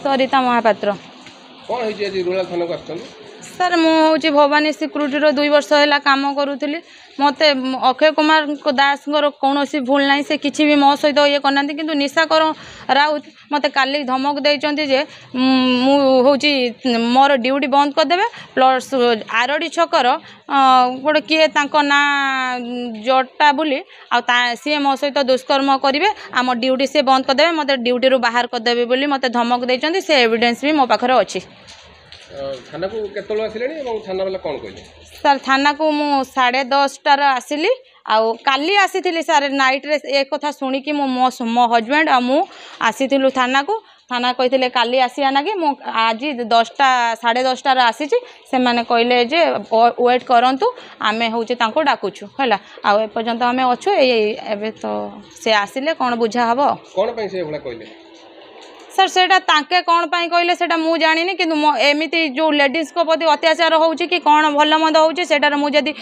सरिता महापात्र कौन है जी रूरल थाना को आछन सर मुझे भवानी सिक्यूरीटी 2 वर्ष है कम करूली मत अक्षय कुमार दास कौन भूल ना से किसी भी मो सहित ये करना कि निशाकर राउत मत काली धमक देते जे मुझे मोर ड्यूटी बंद करदे प्लस आरडी छकर गोटे किए ना जटा बोली सी मो सहित दुष्कर्म करेंगे आम ड्यूटी से बंद करदे मत ड्यूटी बाहर करदे बोली मत धमक देते से एविडेंस भी मो पाखे अच्छी थाना को केतलो आसिलेनी एवं थाना वाला कोन कहले सर थाना को मु 10:30 आसिली आउ काली आसीथिली सर नाइट रे एक कथा सुनी कि मो हस्बैंड आ मु आसीथिलु थाना को थाना कहते काली आसिया ना कि मु आज 10:30 आसी से मैंने कहले जे वेट करंतु आमे होचे तांको डाकुछु हैला आ एपर्यंत आमे अछु एबे तो से आसिले कोन बुझा हबो कोन पई से भला कहले सर सेटा तांके कौन पाई कहले सेटा मु जानिनी किंतु एमिति जो लेडीज को प्रति अत्याचार होउची कि कौन भल मंद होउची सेटार मु जदी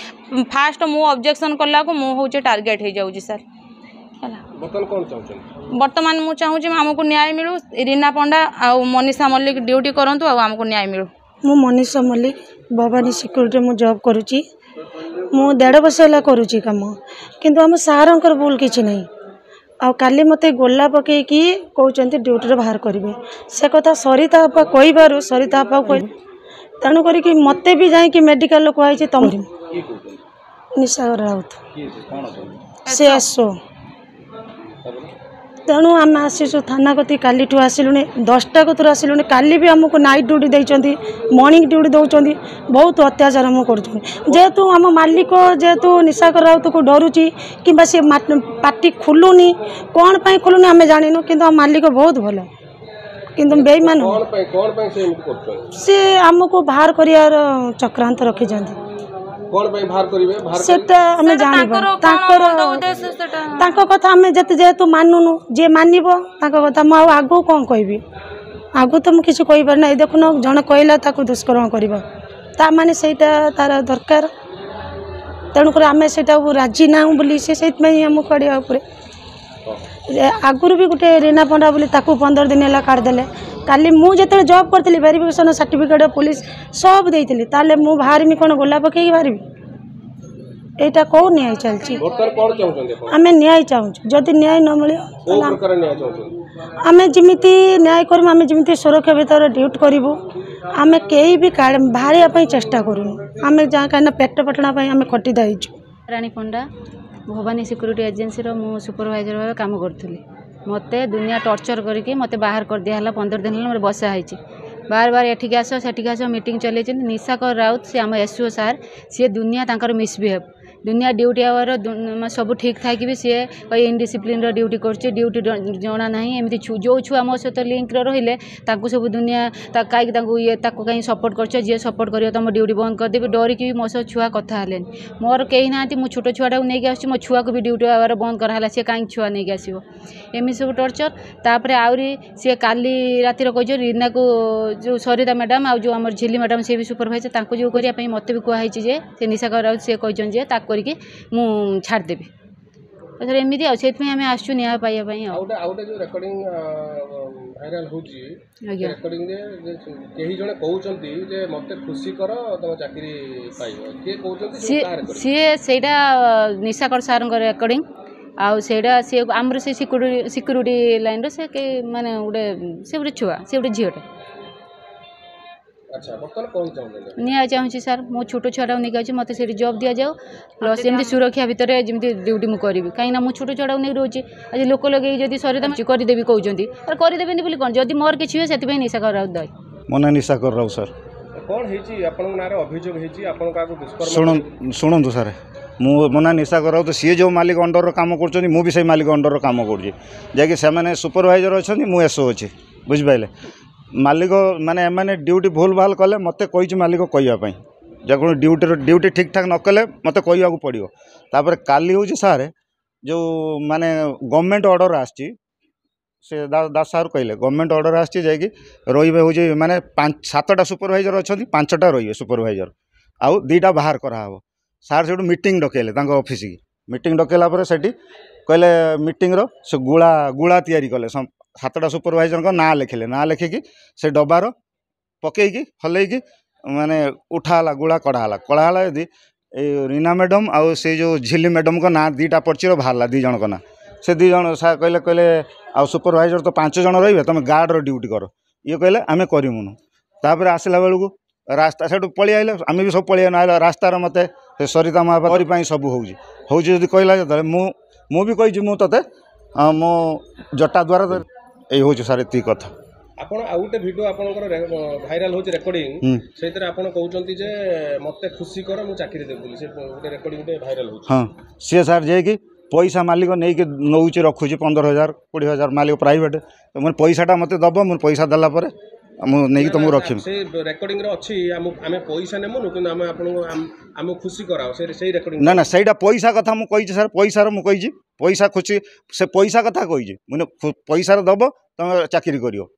फास्ट मु ऑब्जेक्शन करला को मु होउची टारगेट हे जाउची सर वर्तमान मु चाहूची हमको न्याय मिलू रीना पंडा आ मनीषा मल्लिक ड्यूटी करंतु आ हमको न्याय मिलू मु मनीषा मल्लिक भवानी सिक्यूरीटी मु जॉब करूची मु 1.5 वर्ष होला करूची काम किंतु हम सारंकर भूल किछि नहीं आ काली मते गोला पकईकि कहते ड्यूटी बाहर करेंगे से कथा सरिता आपा कह सरिता आपा कह तेणु करी मते भी जाकि मेडिकल कहुई तुम निशाकर राउत से आसो तेणु आम आसीचु थाना कति काली आसिलु 10टा कतुर आसिलु काली भी आमको नाइट ड्यूटी देते मॉर्निंग ड्यूटी दौरान बहुत अत्याचार आम कर जेहेतु आम मालिक जेहेतु निशाकर राउत को डरुची कि सी पार्टी खुलुनी कौन पाई खुलुनी आम जानिनु कि मालिक बहुत भल किंतु बेईमान सी आमको बाहर कर चक्रांत रखी जाती कौन पे बाहर करिवे सेटा हमें जानिबो तांको कथा हमें जेतु मानुनु जे मानिबो तांको कथा म आगो कोन कहबी आगो तो म किछ कहि पर नै देखुनो जण कहला ताको दुष्कर्म करबो ता माने सेटा तार दरकार तेणु कर आमे सेटा राजी ना बोली से सेत में हम कड़िया ऊपर आगुरु भी गोटे रीना पंडा बोली ताको 15 दिन है काट देले काली मु जेते जॉब करथली वेरिफिकेशन सर्टिफिकेट पुलिस सब देइथली ताले मु बाहर में कोन गोला पकई बाहरबी एटा को न्याय चलची आमे न्याय चाहू जदि न्याय न मिले आमे जिमिति न्याय करम आमे जिमिति सुरक्षा भीतर ड्यूटी करिवो आमे केही भी बाहरिया पई चेष्टा करूनु आमे जा काना पेट पटना पई आमे खटी दाइछु रानी पंडा भवानी सिक्यूरीटी एजेंसी रो मु सुपरवाइजर भाव काम करथली मते दुनिया टॉर्चर करके मते बाहर कर दिया 15 दिन मोर बसा है बार बार एठिक आस सेठिक आस मीटिंग चले निशाकर राउत से आम एसओ सार सी दुनिया तांकर मिसबिहेव दुनिया ड्यूटी आवर सब ठीक था कि सी इनडिसिप्लिन ड्यूटी कर ड्यूटी जना ना एमती जो छुआ मो सहित लिंक रहिले सब दुनिया कहीं कहीं सपोर्ट कर जी सपोर्ट कर तुम ड्यूटी बंद करदेवी डरिकी मो सह छुआ कथा है मोर कहीं ना मो छोट छुआटा नहीं आस मो छुआ को भी ड्यूटी आवर बंद कराला सी कहीं छुआ नहीं आसो एमती सब टर्चर तापर आहरी सी काली रातिर कह रीना को जो सरिता मैडम आ जो आम झिली मैडम सी भी सुपरभाइजर जो करने मत भी कहुई से निशाकर राउत सी कहते करके मु छाड़देवी सर एमती आम आसु न्याय पाइबाई जो रेकर्डिंग भाइराल होची रेकर्डिंग रे केही जने कहउचंती जे मते खुशी कर तम चाकरी पाइबो के कहउचंती सी सेटा निशाकर सार रेकर्डिंग आउ सेटा से आमर से सिक्यूरीटी लाइन रो से माने गोटे से गोटे छुआ से गोटे झीलटा अच्छा बर्तमान कौन चाहते न्याय चाहूँगी सर मो छोट छुआटा नहीं जाऊँ मत से जॉब दि जाओ प्लस एमती सुरक्षा भितर जमी ड्यूटी मुझे करी कहीं मो छोट छुआटा नहीं रोचे आज लोक लगे जब सरिता करदेवी कहते करदेवी बोली कौन जब मोर किसी हुए से निशाकर राउत दे मो ना निशाकर राउत सर कौन अभियोग शुणु सर मो ना निशाकर राउत सी जो मालिक अंडर काम कर भी से मालिक अंडर काम कर सुपरवाइजर अच्छा मुझे एसओ अच्छे बुझिपारे मालिक माने मैंने ड्यूटी भूल भाल कले मत कही मालिक कहवाई जब ड्यूटी ठीक ठाक न कले मत कहवा पड़ो तापर काली हूँ सारे जो माने गवर्नमेंट ऑर्डर आसी से दास सार कहले गवर्नमेंट ऑर्डर आसी रही हूँ माने 7टा सुपरवाइजर अच्छा 5टा रही सुपरवाइजर आउ 2टा बाहर कराव सार से मीटिंग डकेले ऑफिस की मीटिंग डकेला से कहले मीटिंग रो से गुड़ा गुड़ा तैयारी कले सातटा सुपरवाइजर ना लिखिले ना लिखिकी से डबार पकईकी हल्लैकी माने उठाला गुड़ा कढ़ाला यदि रीना मैडम आउ से जो झिली मैडम को ना दीटा पर्ची बाहर दी जन ना से दी जन कहले कहले आ सुपरवाइजर तो 5 जन रही तुम गार्डर ड्यूटी कर ये कहले आम करूँ तापर आसला बेलू रास्ता से पलि आइले आम भी सब पलि आइल रास्तार मत सरिता महापारी सब होजी कहला जो मु भी कही मु ते मो जटा द्वारा यही हूँ सारे ती कथा आपण आउ गोटे भिडियो आपनकर भाइराल होची रेकॉर्डिंग सेतरे आपण कहउचंती जे मते खुशी कर मु चाकरी दे बोली से गोटे रेकॉर्डिंग गोटे भाइराल होची हां सी सर जे कि पैसा मालिक नहीं कि नौची रखुची 15,000 20,000 मालिक प्राइवेट तो मैं पैसाटा मत दब मुझे पैसा देला पर नहीं तुमको रखी से रेकॉर्डिंग रे अछि आमे पैसा नेमु कि आमे आपन आमे खुशी कराओ से रेकॉर्डिंग ना ना सेटा पैसा कथा मु कहि सर पैसा रो मु कहि पैसा खुशी से पैसा कथा कहि मुने पैसा दब तुम चाकरी करियो